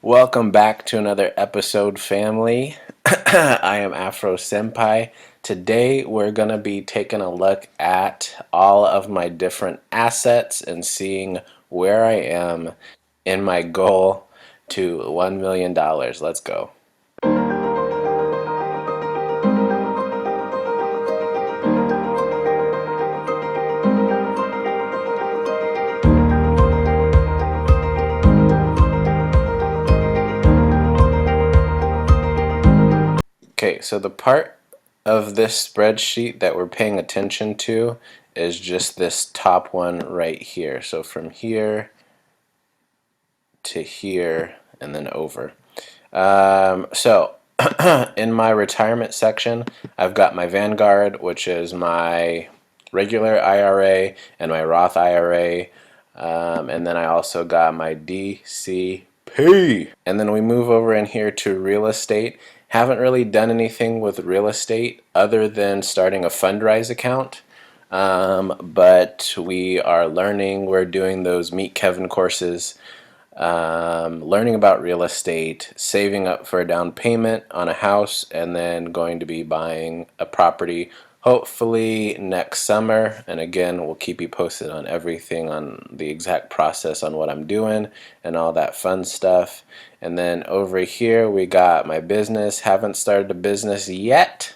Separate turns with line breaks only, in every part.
Welcome back to another episode, family. I am Afro.Senpai. Today we're going to be taking a look at all of my different assets and seeing where I am in my goal to $1 million. Let's go. Okay, so the part of this spreadsheet that we're paying attention to is just this top one right here. So from here to here and then over. So in my retirement section, I've got my Vanguard, which is my regular IRA and my Roth IRA. And then I also got my DCP. And then we move over in here to real estate. Haven't really done anything with real estate other than starting a Fundrise account. But we are learning, we're doing those Meet Kevin courses, learning about real estate, saving up for a down payment on a house, and then going to be buying a property hopefully next summer. And again, we'll keep you posted on everything, on the exact process on what I'm doing and all that fun stuff. And then over here we got my business. Haven't started a business yet,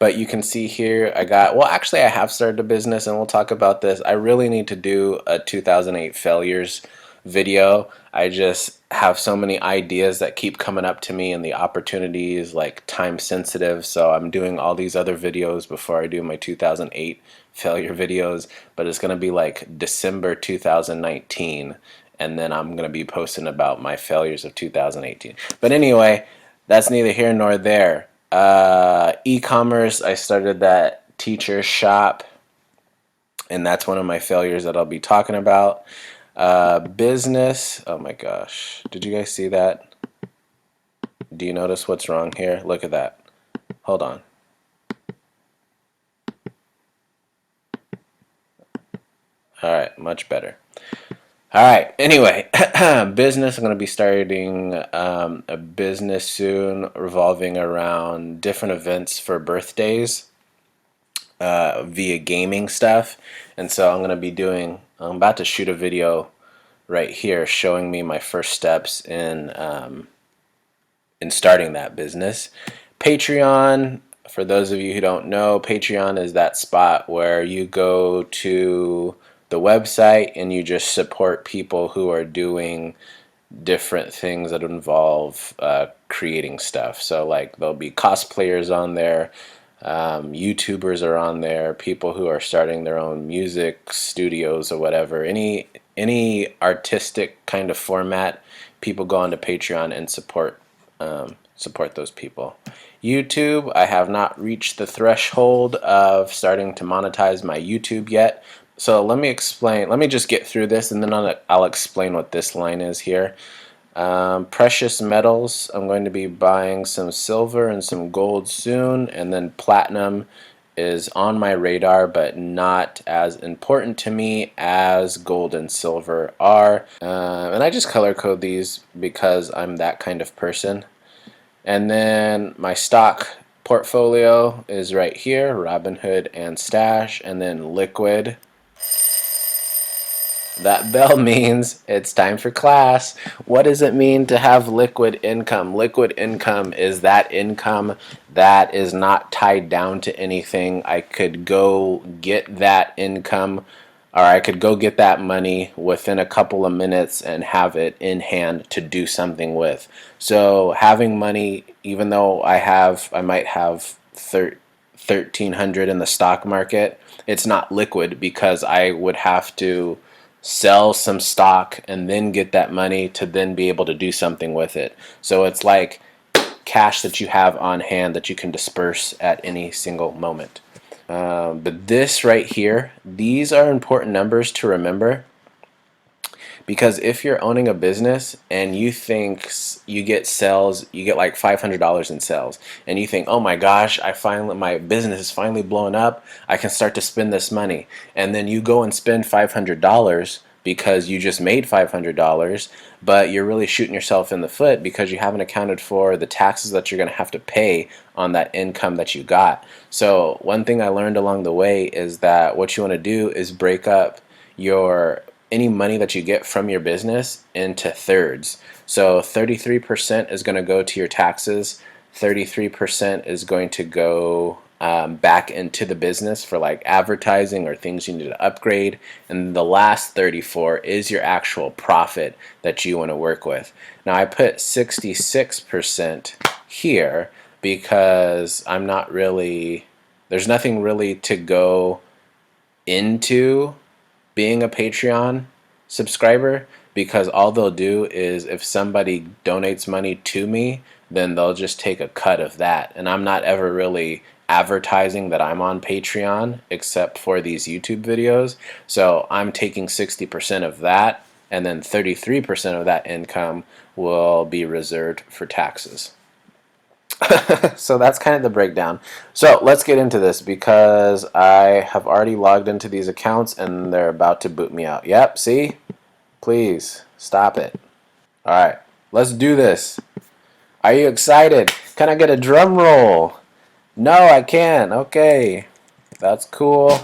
but you can see here I got, well, actually I have started a business, and we'll talk about this. I really need to do a 2008 failures video. I just have so many ideas that keep coming up to me, and the opportunity is like time sensitive, so I'm doing all these other videos before I do my 2008 failure videos. But it's going to be like December 2019, and then I'm going to be posting about my failures of 2018. But anyway, that's neither here nor there. E-commerce, I started that teacher shop, and that's one of my failures that I'll be talking about. Business, oh my gosh, did you guys see that? Do you notice what's wrong here? Look at that. Hold on. Alright, much better. Alright, anyway, business, I'm going to be starting a business soon revolving around different events for birthdays via gaming stuff. And so I'm going to be doing, I'm about to shoot a video right here showing me my first steps in starting that business. Patreon, for those of you who don't know, Patreon is that spot where you go to the website and you just support people who are doing different things that involve creating stuff. So like there'll be cosplayers on there, YouTubers are on there, people who are starting their own music studios or whatever. Any artistic kind of format, people go onto Patreon and support those people. YouTube, I have not reached the threshold of starting to monetize my YouTube yet. So let me just get through this, and then I'll explain what this line is here. Precious metals, I'm going to be buying some silver and some gold soon, and then platinum is on my radar but not as important to me as gold and silver are. And I just color code these because I'm that kind of person. And then my stock portfolio is right here, Robinhood and Stash, and then liquid. That bell means it's time for class. What does it mean to have liquid income? Liquid income is that income that is not tied down to anything. I could go get that income, or I could go get that money within a couple of minutes and have it in hand to do something with. So having money, even though I might have 1,300 in the stock market, it's not liquid because I would have to sell some stock and then get that money to then be able to do something with it. So it's like cash that you have on hand that you can disperse at any single moment. But this right here, these are important numbers to remember, because if you're owning a business and you think you get sales, you get like $500 in sales, and you think, oh my gosh, my business is finally blowing up, I can start to spend this money, and then you go and spend $500 because you just made $500, but you're really shooting yourself in the foot because you haven't accounted for the taxes that you're going to have to pay on that income that you got. So one thing I learned along the way is that what you want to do is break up your any money that you get from your business into thirds. So 33% is going to go to your taxes, 33% is going to go back into the business for like advertising or things you need to upgrade, and the last 34 is your actual profit that you want to work with. Now I put 66% here because I'm not really, there's nothing really to go into being a Patreon subscriber, because all they'll do is if somebody donates money to me, then they'll just take a cut of that. And I'm not ever really advertising that I'm on Patreon except for these YouTube videos. So I'm taking 60% of that, and then 33% of that income will be reserved for taxes. So that's kind of the breakdown. So let's get into this because I have already logged into these accounts and they're about to boot me out. Yep, see? Please stop it. All right, let's do this. Are you excited? Can I get a drum roll? No, I can't. Okay, that's cool.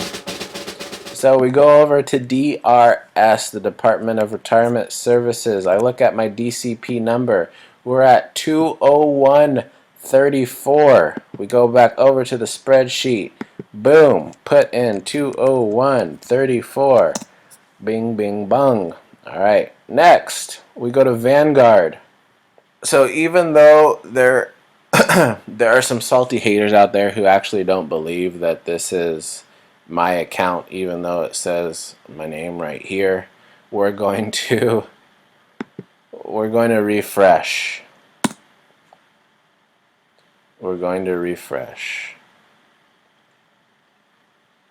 So we go over to DRS, the Department of Retirement Services. I look at my DCP number. We're at 20134. We go back over to the spreadsheet. Boom, put in 20134. Bing, bing, bung. All right, next we go to Vanguard. So even though there are some salty haters out there who actually don't believe that this is my account, even though it says my name right here, we're going to refresh. We're going to refresh.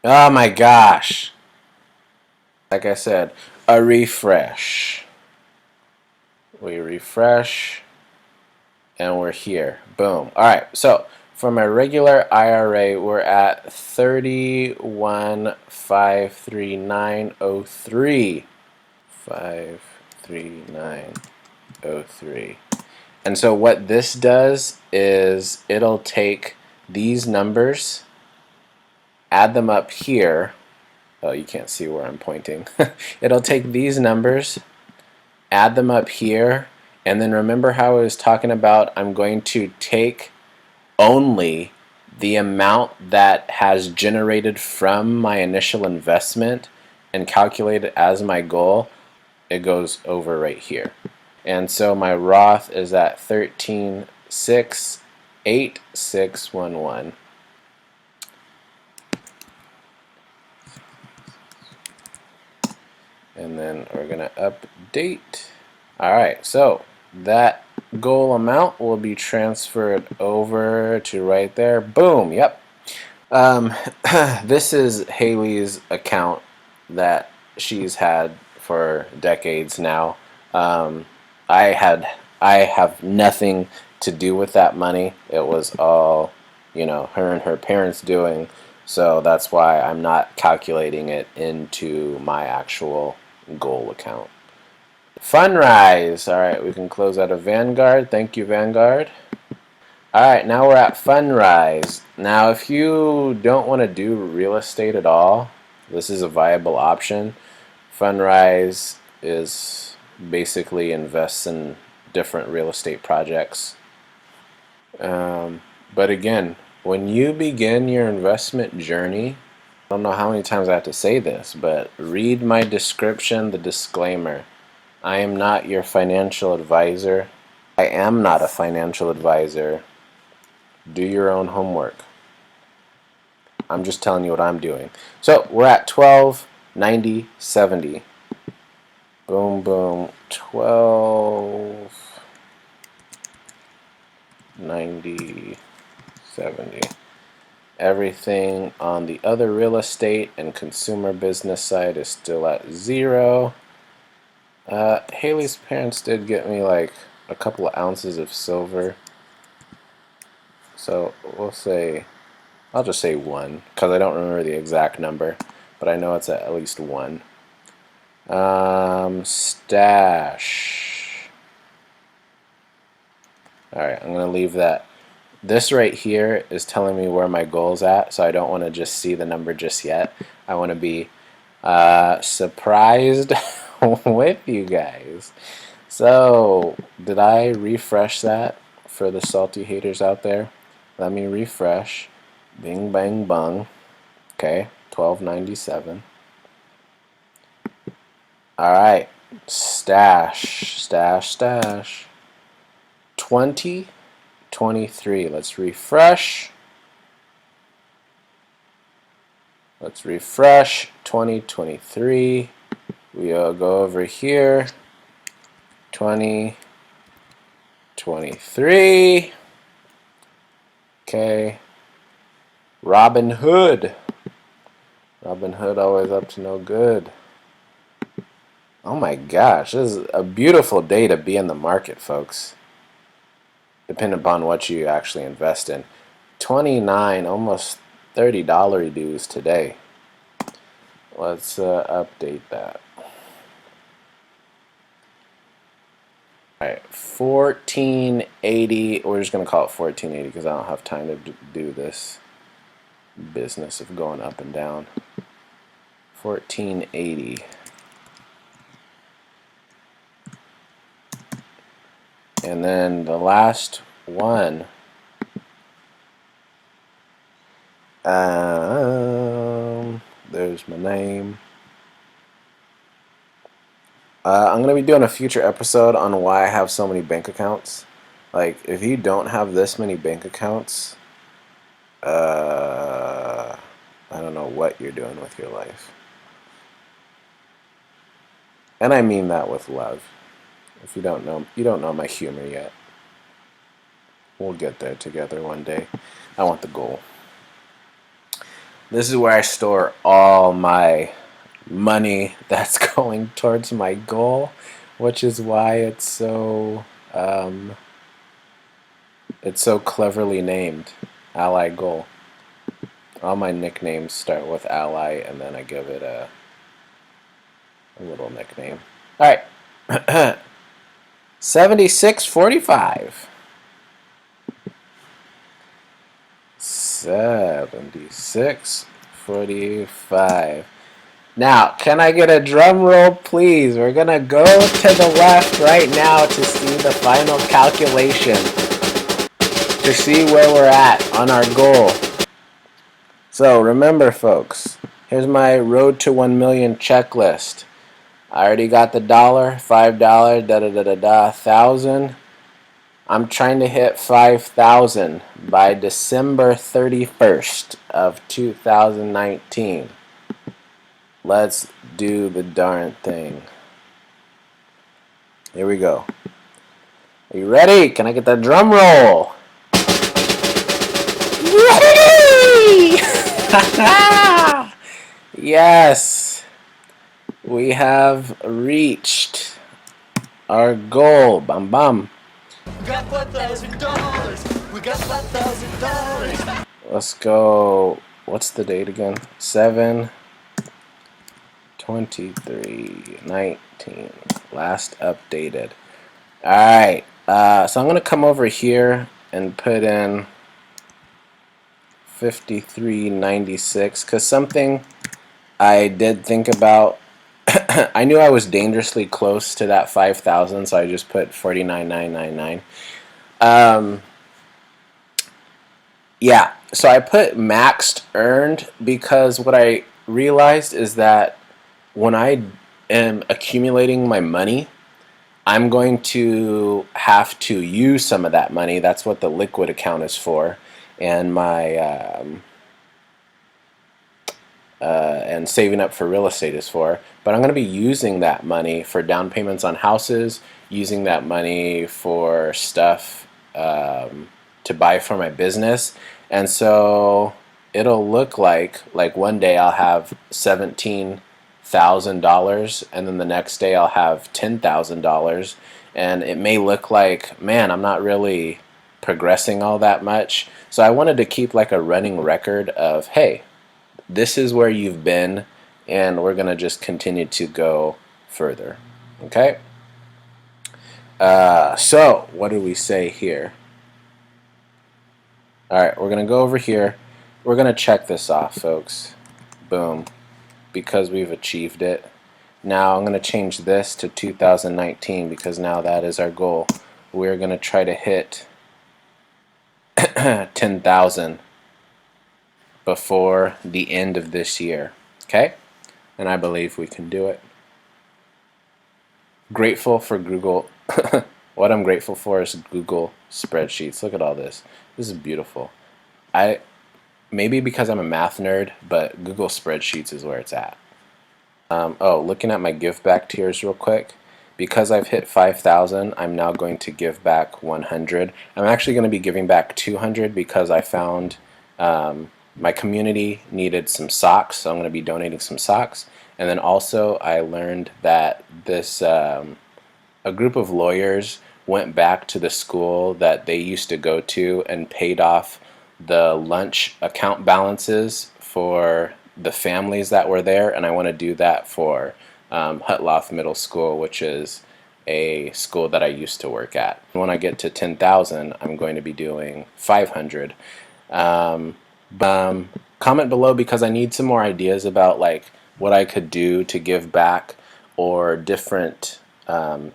Oh my gosh. Like I said, a refresh. We refresh and we're here. Boom. All right. So for my regular IRA, we're at 31,539.03. 539.03. And so what this does is it'll take these numbers, add them up here. Oh, you can't see where I'm pointing. It'll take these numbers, add them up here, and then remember how I was talking about I'm going to take only the amount that has generated from my initial investment and calculate it as my goal. It goes over right here. And so my Roth is at 13,68611. And then we're going to update. All right, so that goal amount will be transferred over to right there. Boom, yep. This is Haley's account that she's had for decades now. I have nothing to do with that money. It was all, her and her parents doing. So that's why I'm not calculating it into my actual goal account. Funrise. All right, we can close out of Vanguard. Thank you, Vanguard. Alright, now we're at Funrise. Now if you don't want to do real estate at all, this is a viable option. Funrise is basically invests in different real estate projects. But again, when you begin your investment journey, I don't know how many times I have to say this, but read my description, the disclaimer. I am not your financial advisor. I am not a financial advisor. Do your own homework. I'm just telling you what I'm doing. So we're at 1290.70. Boom, boom. 1290.70. Everything on the other real estate and consumer business side is still at 0. Haley's parents did get me like a couple of ounces of silver. So we'll say, I'll just say 1, because I don't remember the exact number, but I know it's at least 1. Stash. Alright, I'm going to leave that. This right here is telling me where my goal's at, so I don't want to just see the number just yet. I want to be surprised with you guys. So, did I refresh that for the salty haters out there? Let me refresh. Bing, bang, bung. Okay, 1297. Alright, stash, stash, stash. 2023. Let's refresh. Let's refresh. 2023. We'll go over here. 2023. Okay. Robin Hood. Robin Hood always up to no good. Oh my gosh, this is a beautiful day to be in the market, folks. Depending upon what you actually invest in. 29, almost $30 dues today. Let's update that. Alright, 1480. We're just going to call it 1480 because I don't have time to do this business of going up and down. 1480. And then the last one, there's my name. I'm going to be doing a future episode on why I have so many bank accounts. Like, if you don't have this many bank accounts, I don't know what you're doing with your life. And I mean that with love. If you don't know my humor yet. We'll get there together one day. I want the goal. This is where I store all my money that's going towards my goal, which is why it's so cleverly named, Ally Goal. All my nicknames start with Ally, and then I give it a little nickname. All right. 7645. 7645. Now, can I get a drum roll, please? We're gonna go to the left right now to see the final calculation, to see where we're at on our goal. So remember, folks, here's my road to 1 million checklist. I already got the $1, $5, da-da-da-da-da, 1,000. I'm trying to hit 5,000 by December 31st of 2019. Let's do the darn thing. Here we go. Are you ready? Can I get that drum roll? Ready! Yes! We have reached our goal. Bam bam. We got $5,000. We got $5,000. Let's go. What's the date again? 7/23/19. Last updated. Alright. So I'm going to come over here and put in 5396 because something I did think about. I knew I was dangerously close to that 5,000, so I just put 49,999. Yeah, so I put maxed earned because what I realized is that when I am accumulating my money, I'm going to have to use some of that money. That's what the liquid account is for, and my and saving up for real estate is for. But I'm going to be using that money for down payments on houses, using that money for stuff to buy for my business, and so it'll look like one day I'll have $17,000, and then the next day I'll have $10,000, and it may look like, man, I'm not really progressing all that much. So I wanted to keep like a running record of, hey, this is where you've been, and we're gonna just continue to go further. Okay? So, what do we say here? Alright, we're going to go over here. We're going to check this off, folks. Boom. Because we've achieved it. Now I'm going to change this to 2019 because now that is our goal. We're going to try to hit 10,000 before the end of this year. Okay? And I believe we can do it. Grateful for Google. What I'm grateful for is Google spreadsheets. Look at all this. This is beautiful. Maybe because I'm a math nerd, but Google spreadsheets is where it's at. Oh, looking at my give back tiers real quick. Because I've hit 5,000, I'm now going to give back 100. I'm actually going to be giving back 200 because I found my community needed some socks, so I'm going to be donating some socks. And then also I learned that this a group of lawyers went back to the school that they used to go to and paid off the lunch account balances for the families that were there, and I want to do that for Hutloff Middle School, which is a school that I used to work at. When I get to 10,000, I'm going to be doing 500. Comment below because I need some more ideas about like what I could do to give back, or different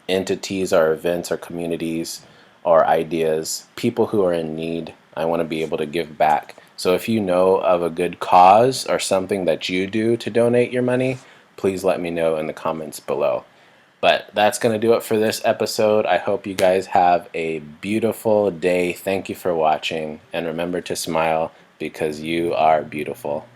entities or events or communities or ideas, people who are in need. I want to be able to give back. So if you know of a good cause or something that you do to donate your money, please let me know in the comments below. But that's going to do it for this episode. I hope you guys have a beautiful day. Thank you for watching, and remember to smile because you are beautiful.